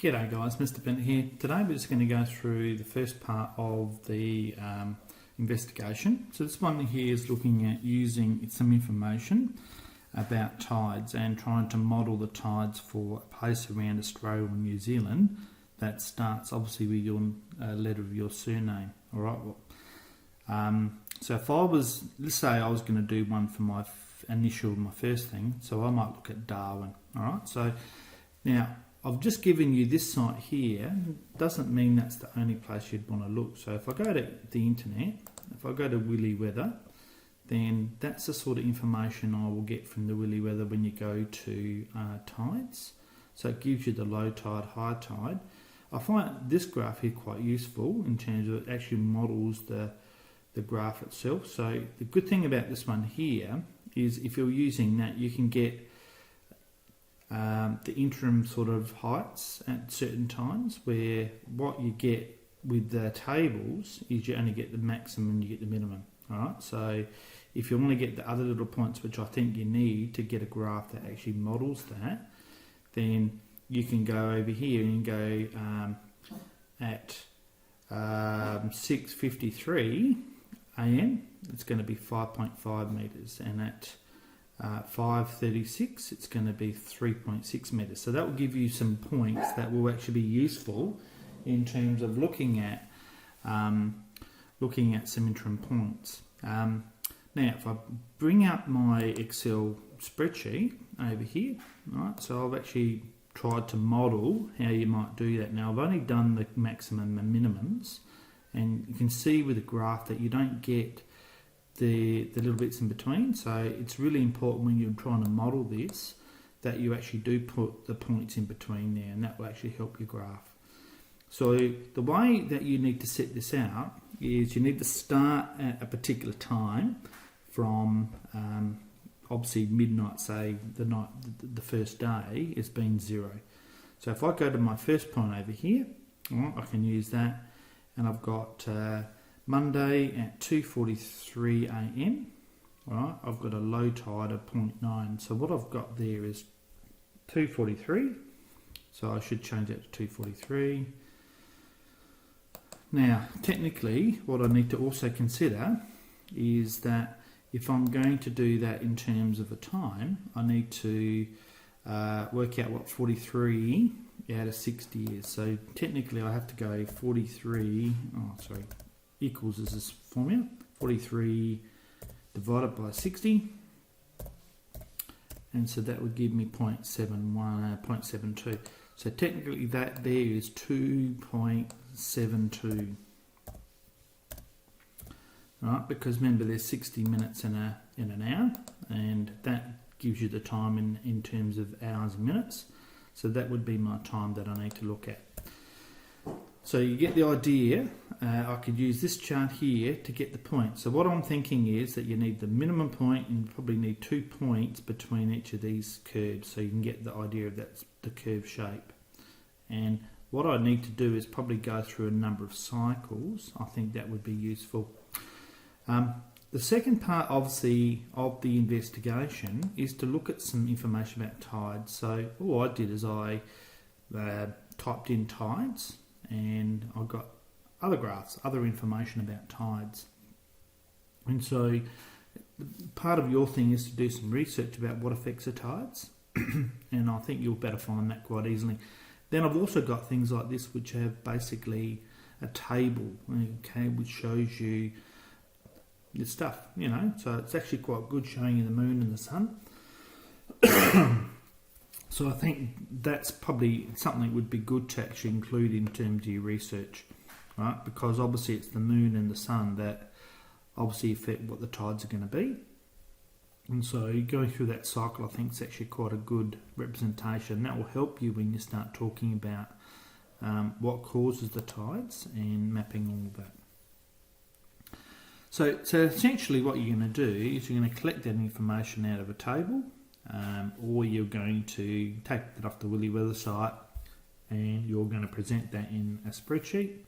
G'day guys, Mr. Bennett here. Today we're just going to go through the first part of the investigation. So this one here is looking at using some information about tides and trying to model the tides for a place around Australia or New Zealand that starts obviously with your letter of your surname. Alright, so if I was, let's say I was going to do one for my first thing, so I might look at Darwin. Alright, so now I've just given you this site here. Doesn't mean that's the only place you'd want to look. So if I go to the internet, if I go to Willy Weather, then that's the sort of information I will get from the Willy Weather when you go to tides. So it gives you the low tide, high tide. I find this graph here quite useful in terms of it actually models the graph itself. So the good thing about this one here is if you're using that, you can get the interim sort of heights at certain times, where what you get with the tables is you only get the maximum and you get the minimum. Alright, so if you want to get the other little points, which I think you need to get a graph that actually models that, then you can go over here and go at 6:53 AM, it's going to be 5.5 metres, and at 5:36 it's going to be 3.6 metres. So that will give you some points that will actually be useful in terms of looking at some interim points. Now if I bring up my Excel spreadsheet over here, right, so I've actually tried to model how you might do that. Now I've only done the maximum and minimums, and you can see with the graph that you don't get the little bits in between. So it's really important when you're trying to model this that you actually do put the points in between there, and that will actually help your graph. So the way that you need to set this out is you need to start at a particular time from obviously midnight, say the first day has been 0. So if I go to my first point over here, right, I can use that, and I've got Monday at 2:43 AM. Right, I've got a low tide of 0.9. So what I've got there is 2:43. So I should change it to 2:43. Now, technically, what I need to also consider is that if I'm going to do that in terms of a time, I need to work out what 43 out of 60 is. So technically, I have to go 43. Equals is this formula, 43 divided by 60, and so that would give me 0.72. So technically that there is 2.72, right? Because remember there's 60 minutes in an hour, and that gives you the time in terms of hours and minutes. So that would be my time that I need to look at. So you get the idea. I could use this chart here to get the point. So what I'm thinking is that you need the minimum point, and you probably need 2 points between each of these curves, so you can get the idea of that's the curve shape. And what I need to do is probably go through a number of cycles. I think that would be useful. The second part, obviously, of the investigation is to look at some information about tides. So all I did is I typed in tides, and I got other graphs, other information about tides. And so part of your thing is to do some research about what affects the tides, and I think you'll better find that quite easily. Then I've also got things like this, which have basically a table, okay, which shows you the stuff, you know, so it's actually quite good showing you the moon and the sun. So I think that's probably something that would be good to actually include in terms of your research, right? Because obviously it's the moon and the sun that obviously affect what the tides are going to be. And so going through that cycle, I think is actually quite a good representation. That will help you when you start talking about what causes the tides and mapping all of that. So essentially what you're going to do is you're going to collect that information out of a table, or you're going to take that off the Willy Weather site and you're going to present that in a spreadsheet.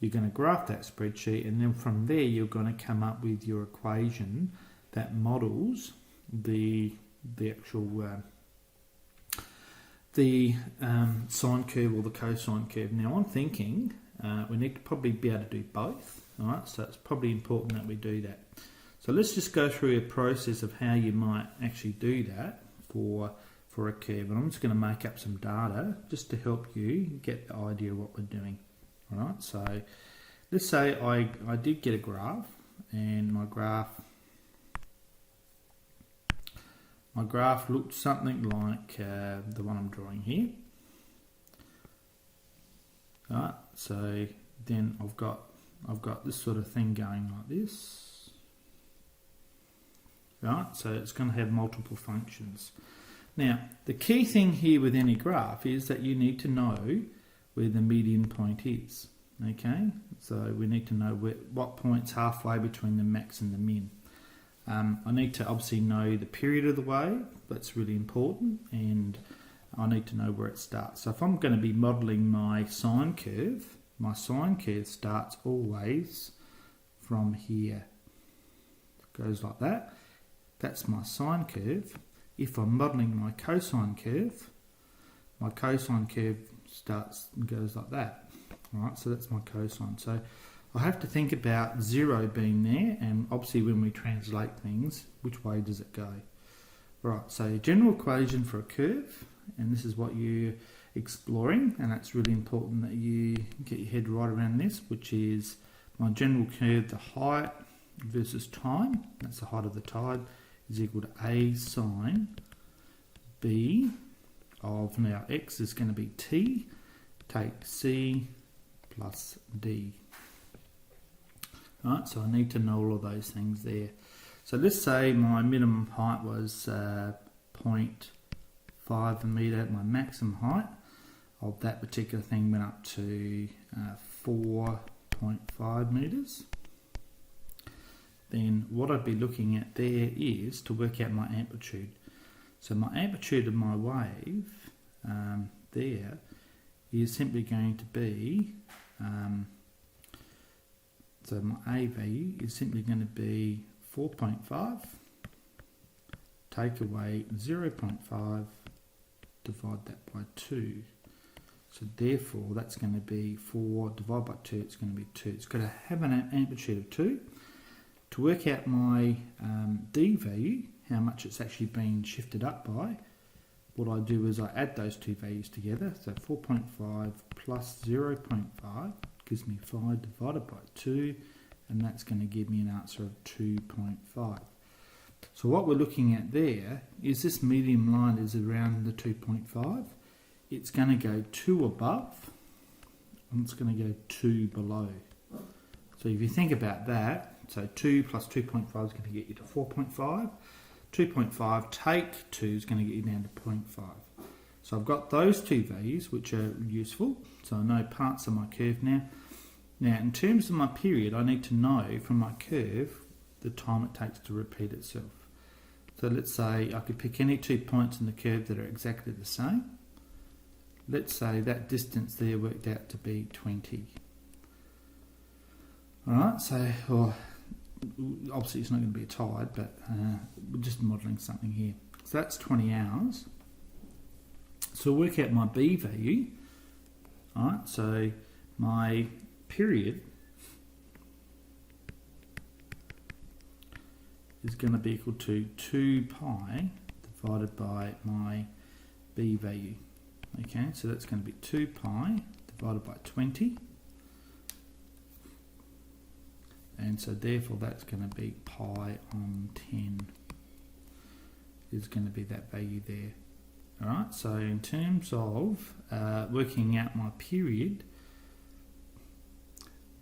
You're going to graph that spreadsheet, and then from there you're going to come up with your equation that models the actual the sine curve or the cosine curve. Now I'm thinking we need to probably be able to do both. All right, so it's probably important that we do that. So let's just go through a process of how you might actually do that for a curve. And I'm just going to make up some data just to help you get the idea of what we're doing. All right, so let's say I did get a graph, and my graph looked something like the one I'm drawing here. All right, so then I've got this sort of thing going like this. Right, so it's going to have multiple functions. Now, the key thing here with any graph is that you need to know where the median point is. Okay, so we need to know what point's halfway between the max and the min. I need to obviously know the period of the wave. That's really important, and I need to know where it starts. So if I'm going to be modelling my sine curve starts always from here. It goes like that. That's my sine curve. If I'm modelling my cosine curve starts and goes like that. Alright, so that's my cosine. So I have to think about 0 being there, and obviously when we translate things, which way does it go? Right, so general equation for a curve, and this is what you're exploring, and that's really important that you get your head right around this, which is my general curve, the height versus time, that's the height of the tide, is equal to A sine B of, now x is going to be t, take c plus d. Alright, so I need to know all of those things there. So let's say my minimum height was 0.5 a metre, my maximum height of that particular thing went up to 4.5 metres. Then what I'd be looking at there is to work out my amplitude. So my amplitude of my wave there is simply going to be, so my A value is simply going to be 4.5, take away 0.5, divide that by 2. So therefore that's going to be 4 divided by 2, it's going to be 2. It's got to have an amplitude of 2. To work out my D value, how much it's actually been shifted up by, what I do is I add those two values together. So 4.5 plus 0.5 gives me 5 divided by 2, and that's going to give me an answer of 2.5. So what we're looking at there is this medium line is around the 2.5. It's going to go 2 above, and it's going to go 2 below. So if you think about that, so 2 plus 2.5 is going to get you to 4.5. 2.5 take 2 is going to get you down to 0.5. So I've got those two values which are useful. So I know parts of my curve now. Now in terms of my period, I need to know from my curve the time it takes to repeat itself. So let's say I could pick any 2 points in the curve that are exactly the same. Let's say that distance there worked out to be 20. Alright, so obviously it's not going to be a tide, but we're just modelling something here. So that's 20 hours. So I'll work out my B value. Alright, so my period is going to be equal to 2 pi divided by my B value. Okay, so that's going to be 2 pi divided by 20. And so therefore that's going to be pi on 10 is going to be that value there. Alright, so in terms of working out my period,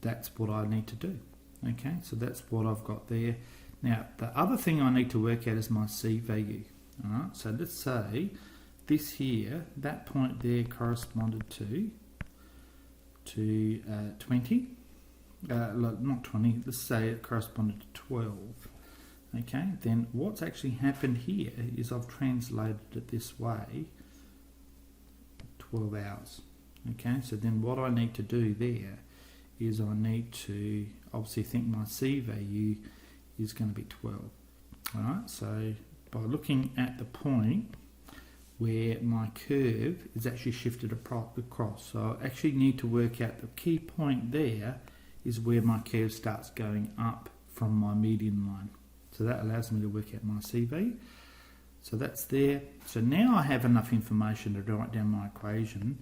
that's what I need to do. Okay, so that's what I've got there. Now the other thing I need to work out is my C value. Alright, so let's say this here, that point there corresponded to 20. Not 20, let's say it corresponded to 12. Okay, then what's actually happened here is I've translated it this way, 12 hours. Okay, so then what I need to do there is I need to obviously think my C value is going to be 12. Alright, so by looking at the point where my curve is actually shifted across. So I actually need to work out the key point there is where my curve starts going up from my median line. So that allows me to work out my CV. So that's there. So now I have enough information to write down my equation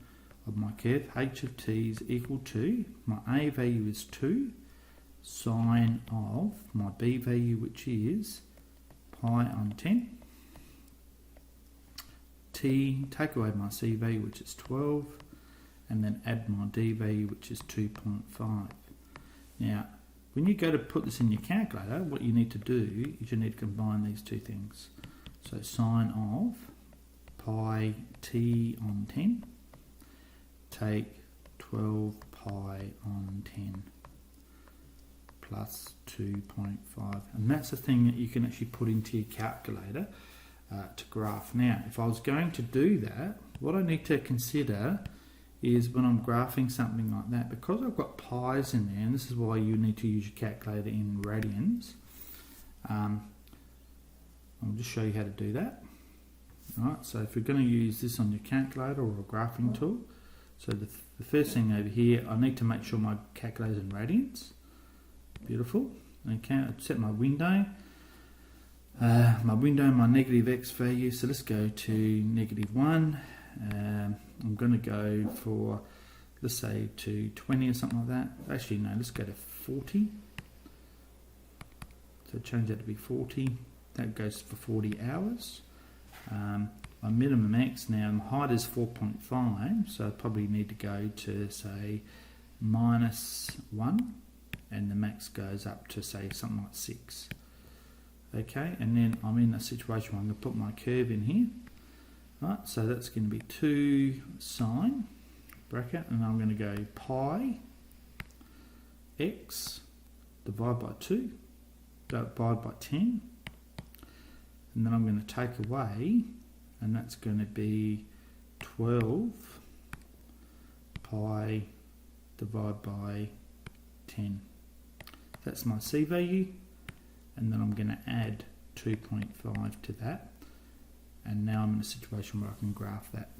of my curve. H of t is equal to, my A value is 2, sine of my B value, which is pi on 10. T, take away my C value, which is 12, and then add my D value, which is 2.5. Now, when you go to put this in your calculator, what you need to do is you need to combine these two things. So sine of pi t on 10, take 12 pi on 10 plus 2.5. And that's the thing that you can actually put into your calculator to graph. Now, if I was going to do that, what I need to consider is when I'm graphing something like that, because I've got pi's in there, and this is why you need to use your calculator in radians, I'll just show you how to do that. Alright, so if you're going to use this on your calculator or a graphing tool, so the first thing over here, I need to make sure my calculator's in radians. Beautiful. Okay, I've set my window. My negative x value, so let's go to -1. I'm going to go for, let's say, to 20 or something like that. Actually, no, let's go to 40. So change that to be 40. That goes for 40 hours. My minimum x now, my height is 4.5, so I probably need to go to, say, -1, and the max goes up to, say, something like 6. Okay, and then I'm in a situation where I'm going to put my curve in here. Right, so that's going to be 2 sine bracket, and I'm going to go pi x divided by 2 divided by 10, and then I'm going to take away, and that's going to be 12 pi divided by 10. That's my C value, and then I'm going to add 2.5 to that, and now I'm in a situation where I can graph that.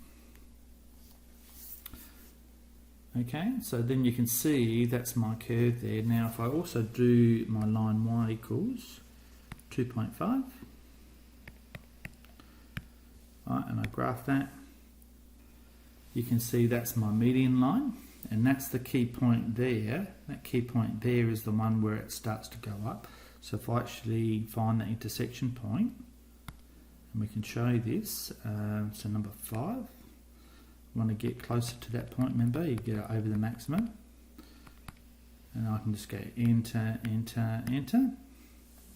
Okay, so then you can see that's my curve there. Now if I also do my line y equals 2.5, right, and I graph that, you can see that's my median line, and that's the key point there. That key point there is the one where it starts to go up. So if I actually find the intersection point, and we can show this, so number 5, want to get closer to that point, remember, you get it over the maximum, and I can just go enter, enter, enter,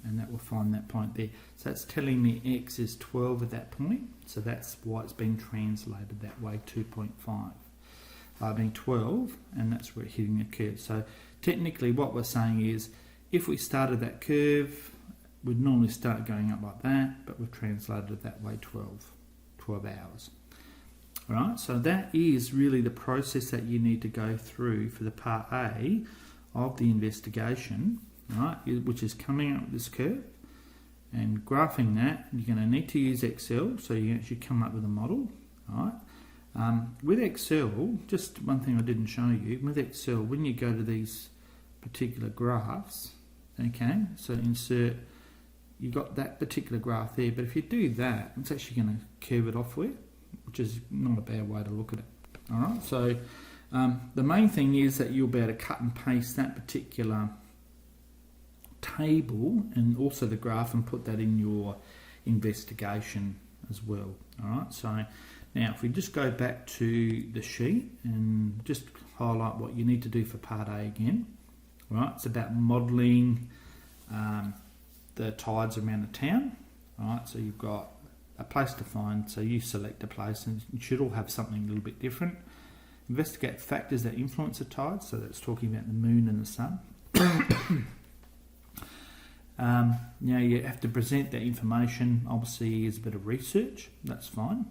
and that will find that point there. So that's telling me x is 12 at that point, so that's why it's been translated that way, 2.5 being 12, and that's where it's hitting the curve. So technically what we're saying is, if we started that curve, we'd normally start going up like that, but we've translated it that way, 12 hours. Alright, so that is really the process that you need to go through for the part A of the investigation, right, which is coming up with this curve and graphing that. You're going to need to use Excel, so you actually come up with a model. Alright, with Excel, just one thing I didn't show you, with Excel, when you go to these particular graphs, okay, so insert, you've got that particular graph there, but if you do that, it's actually going to curve it off with, which is not a bad way to look at it. Alright, so the main thing is that you'll be able to cut and paste that particular table and also the graph and put that in your investigation as well. Alright, so now if we just go back to the sheet and just highlight what you need to do for part A again. Right, it's about modelling the tides around the town. Right, so you've got a place to find, so you select a place, and you should all have something a little bit different. Investigate factors that influence the tides, so that's talking about the moon and the sun. Now you have to present that information, obviously as a bit of research, that's fine.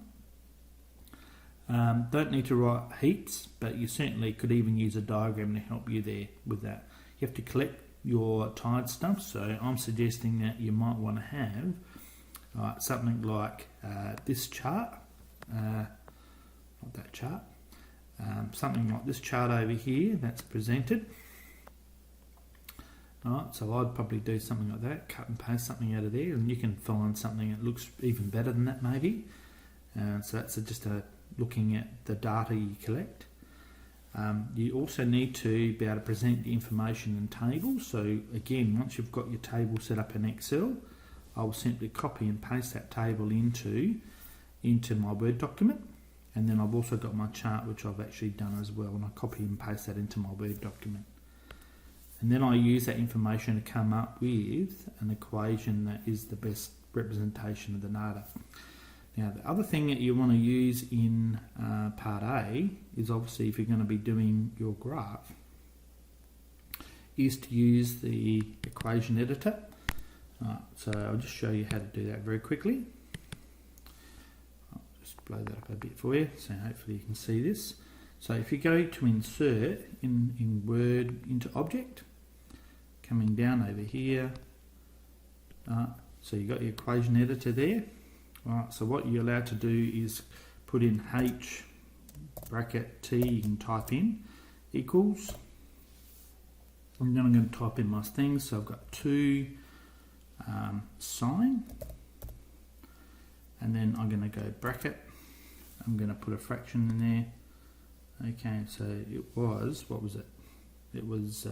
Don't need to write heaps, but you certainly could even use a diagram to help you there with that. You have to collect your tide stuff, so I'm suggesting that you might want to have something like this chart, not that chart, something like this chart over here that's presented. Alright, so I'd probably do something like that, cut and paste something out of there, and you can find something that looks even better than that maybe. So that's just looking at the data you collect. You also need to be able to present the information in tables. So again, once you've got your table set up in Excel, I'll simply copy and paste that table into my Word document. And then I've also got my chart, which I've actually done as well, and I copy and paste that into my Word document. And then I use that information to come up with an equation that is the best representation of the data. Now, the other thing that you want to use in part A is obviously if you're going to be doing your graph, is to use the equation editor. So I'll just show you how to do that very quickly. I'll just blow that up a bit for you, so hopefully you can see this. So if you go to insert in Word into object, coming down over here, so you've got your equation editor there. Right, so what you're allowed to do is put in H bracket T, you can type in, equals, and then I'm going to type in my things. So I've got 2 sine, and then I'm going to go bracket, I'm going to put a fraction in there. Okay, so it was, what was it? It was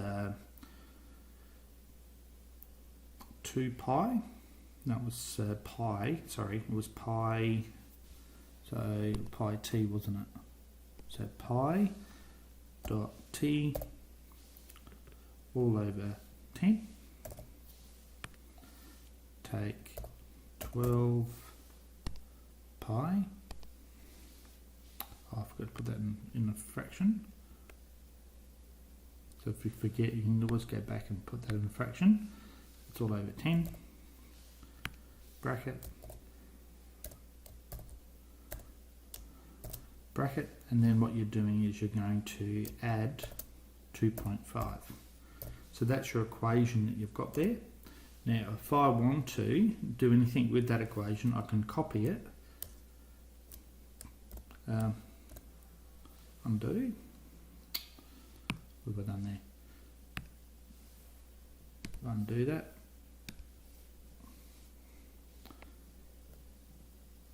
2 pi. That was pi, sorry, it was pi, so pi t, wasn't it? So pi dot t all over 10, take 12 pi, I forgot to put that in a fraction, so if you forget you can always go back and put that in a fraction. It's all over 10. Bracket, and then what you're doing is you're going to add 2.5. So that's your equation that you've got there. Now, if I want to do anything with that equation, I can copy it, undo. What have I done there? Undo that.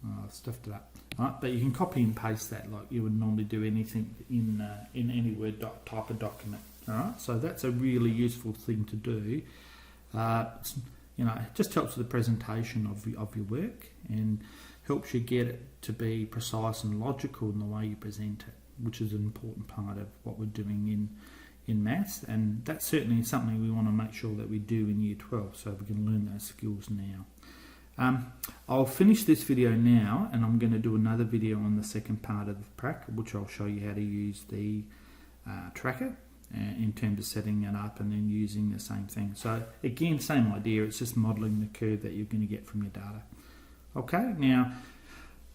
Oh, I've stuffed it up. Right, but you can copy and paste that like you would normally do anything in any Word type of document. All right, so that's a really useful thing to do. You know, it just helps with the presentation of your work and helps you get it to be precise and logical in the way you present it, which is an important part of what we're doing in maths, and that's certainly something we want to make sure that we do in Year 12, so we can learn those skills now. I'll finish this video now, and I'm going to do another video on the second part of the prac, which I'll show you how to use the tracker in terms of setting it up and then using the same thing. So again, same idea, it's just modelling the curve that you're going to get from your data. Okay, now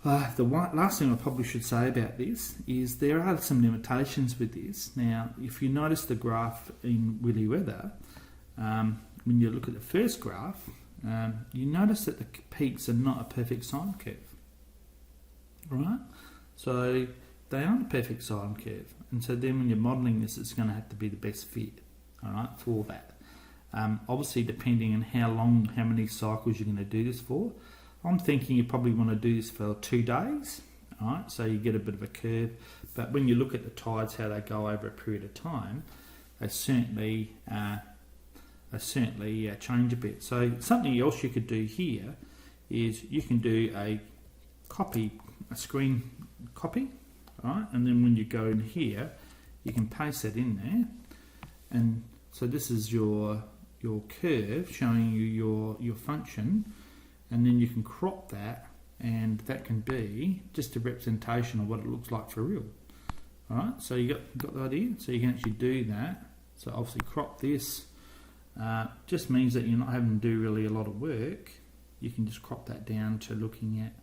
the last thing I probably should say about this is there are some limitations with this. Now, if you notice the graph in Willy Weather, when you look at the first graph, you notice that the peaks are not a perfect sine curve, right? So they aren't a perfect sine curve, and so then when you're modelling this, it's going to have to be the best fit, all right, for that. Obviously, depending on how many cycles you're going to do this for, I'm thinking you probably want to do this for 2 days, all right? So you get a bit of a curve, but when you look at the tides, how they go over a period of time, they certainly change a bit. So something else you could do here is you can do a screen copy, right? And then when you go in here, you can paste that in there. And so this is your curve showing you your function, and then you can crop that, and that can be just a representation of what it looks like for real. All right, so you got the idea. So you can actually do that. So obviously crop this. Just means that you're not having to do really a lot of work. You can just crop that down to looking at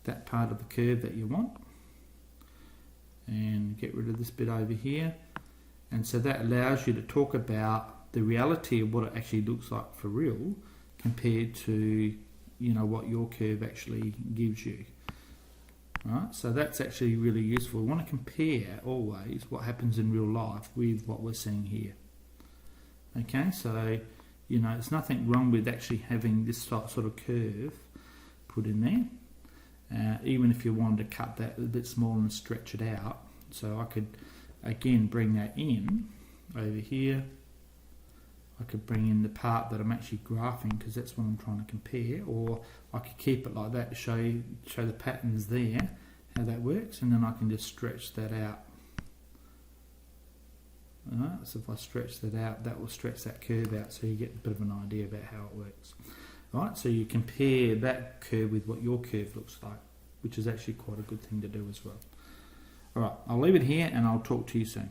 that part of the curve that you want, and get rid of this bit over here. And so that allows you to talk about the reality of what it actually looks like for real compared to what your curve actually gives you. Right, so that's actually really useful. We want to compare always what happens in real life with what we're seeing here. Okay, so you know, there's nothing wrong with actually having this sort of curve put in there, even if you wanted to cut that a bit smaller and stretch it out. So I could again bring that in over here. I could bring in the part that I'm actually graphing because that's what I'm trying to compare, or I could keep it like that to show the patterns there, how that works, and then I can just stretch that out. Alright, so if I stretch that out, that will stretch that curve out so you get a bit of an idea about how it works. Alright, so you compare that curve with what your curve looks like, which is actually quite a good thing to do as well. Alright, I'll leave it here and I'll talk to you soon.